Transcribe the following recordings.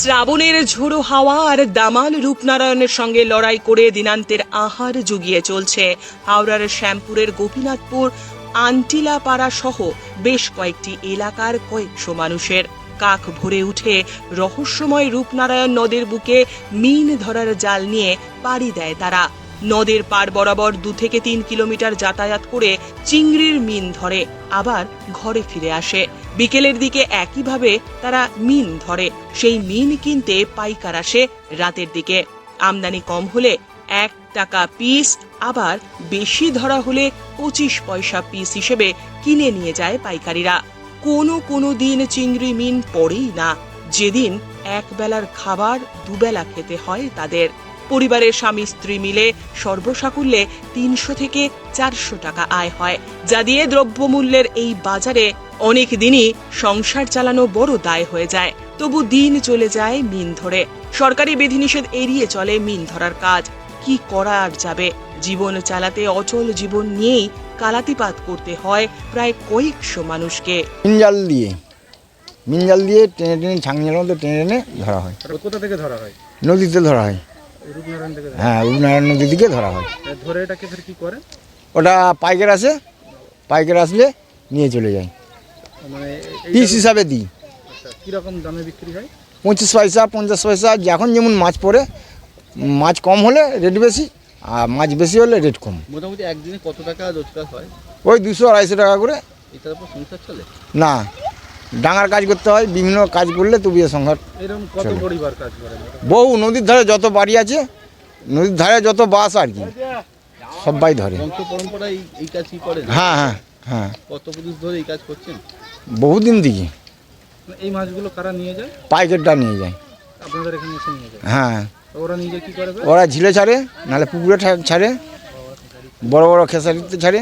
শ্রাবণের ঝোড়ো হাওয়া আর দামাল রূপনারায়ণের সঙ্গে লড়াই করে দিনান্তের আহার জুগিয়ে চলছে হাওড়ার শ্যামপুরের গোপীনাথপুর আন্টিলাপাড়া সহ বেশ কয়েকটি এলাকার কয়েকশো মানুষের। কাক ভরে উঠে রহস্যময় রূপনারায়ণ নদের বুকে মিন ধরার জাল নিয়ে পাড়ি দেয় তারা। নদের পাড় বরাবর 2 থেকে 3 কিলোমিটার যাতায়াত করে চিংড়ির মিন ধরে, আবার ঘরে ফিরে আসে। বিকেলের দিকে একইভাবে তারা মিন ধরে। সেই মিন কিনতে পাইকার আসে রাতের দিকে। আমদানি কম হলে 1 টাকা পিস, আবার বেশি ধরা হলে 25 পয়সা পিস হিসেবে কিনে নিয়ে যায় পাইকারিরা। কোনো দিন চিংড়ি মিন পড়েই না, যেদিন এক বেলার খাবার দুবেলা খেতে হয় তাদের। পরিবারের স্বামী স্ত্রী মিলে সর্বসাকুল্যে 300 থেকে 400 টাকা আয় হয়, যা দিয়ে দ্রব্যমূল্যের এই বাজারে অনেক দিনই সংসার চালানো বড় দায় হয়ে যায়। তবু দিন চলে যায় মিন ধরে। সরকারি বিধিনিষেধ এড়িয়ে চলে মিন ধরার কাজ। কি করা আর যাবে? জীবন চালাতে অচল জীবন নিয়েই কালাতিপাত করতে হয় প্রায় কয়েকশো মানুষকে। মিন জাল দিয়ে টেনে টেনে ছাংজালের মধ্যে টেনে টেনে ধরা হয়। কোথা থেকে ধরা হয়? নদীতে ধরা হয়। রূপনারায়ণ থেকে? হ্যাঁ, রূপনারায়ণ নদী থেকে ধরা হয়। ধরে এটাকে ফের কি করে? ওটা পাইকার আসে, পাইকার আসলে নিয়ে চলে যায়। মানে পিস হিসাবে দিই। আচ্ছা, কিরকম দামে বিক্রি হয়? 25 পয়সা, 50 পয়সা, যখন যেমন মাছ পড়ে। মাছ কম হলে রেট বেশি, আর মাছ বেশি হলে রেট কম। মোটামুটি একদিনে কত টাকা রোজগার হয়? ওই 200-250 টাকা করে। এটার উপর সংসার চলে? না, ডাঙার কাজ করতে হয়, বিভিন্ন কাজ করলে তবু সংসার। এরকম কত পরিবার কাজ করে? বহু নদীর ধারে যত বাড়ি আছে, নদীর ধারে যত বাস আর কি, সবাই ধরে। বংশ পরম্পরায় এই কাজ কি করেন? হ্যাঁ হ্যাঁ হ্যাঁ, কত পুরুষ ধরে এই কাজ করছেন? বহুদিন দিকে। এই মাছগুলো কারা নিয়ে যায়? পাইকারটা নিয়ে যায়। আপনাদের এখানে এসে নিয়ে যায়? হ্যাঁ, ওরা নিজে কি করে? ওরা ঝিলে ছাড়ে, নাহলে পুকুরে ছাড়ে, বড় বড় খেসারিতে ছাড়ে,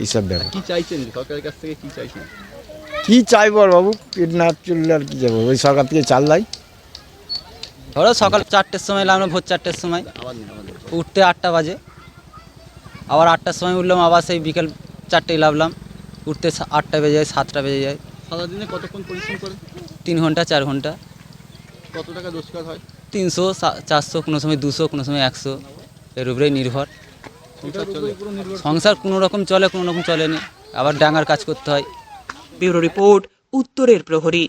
এইসব ব্যাপার। কি চাইছেন সরকারের কাছ থেকে? কি চাইছেন? কি চাইবো আর বাবু, পেট না চললে আর কি যাবো? ওই সরকার থেকে চাল দেয়। ধরো সকাল 4টের সময় এলাম, ভোর 4টের সময় উঠতে 8টা বাজে, আবার 8টার সময় উঠলাম, আবার সেই বিকেল 4টেয় নামলাম, উঠতে 8টা বেজে যায়, 7টা বেজে যায়। সারাদিনে কতক্ষণ পরিশ্রম করেন? 3 ঘন্টা 4 ঘন্টা। কত টাকা রোজগার হয়? 300, 400, কোনো সময় 200, কোনো সময় 100, এর উপরেই নির্ভর। সংসার কোনো রকম চলে, কোনো রকম চলেনি, আবার ডাঙার কাজ করতে হয়। ব্যুরো রিপোর্ট, উত্তরের প্রহরী।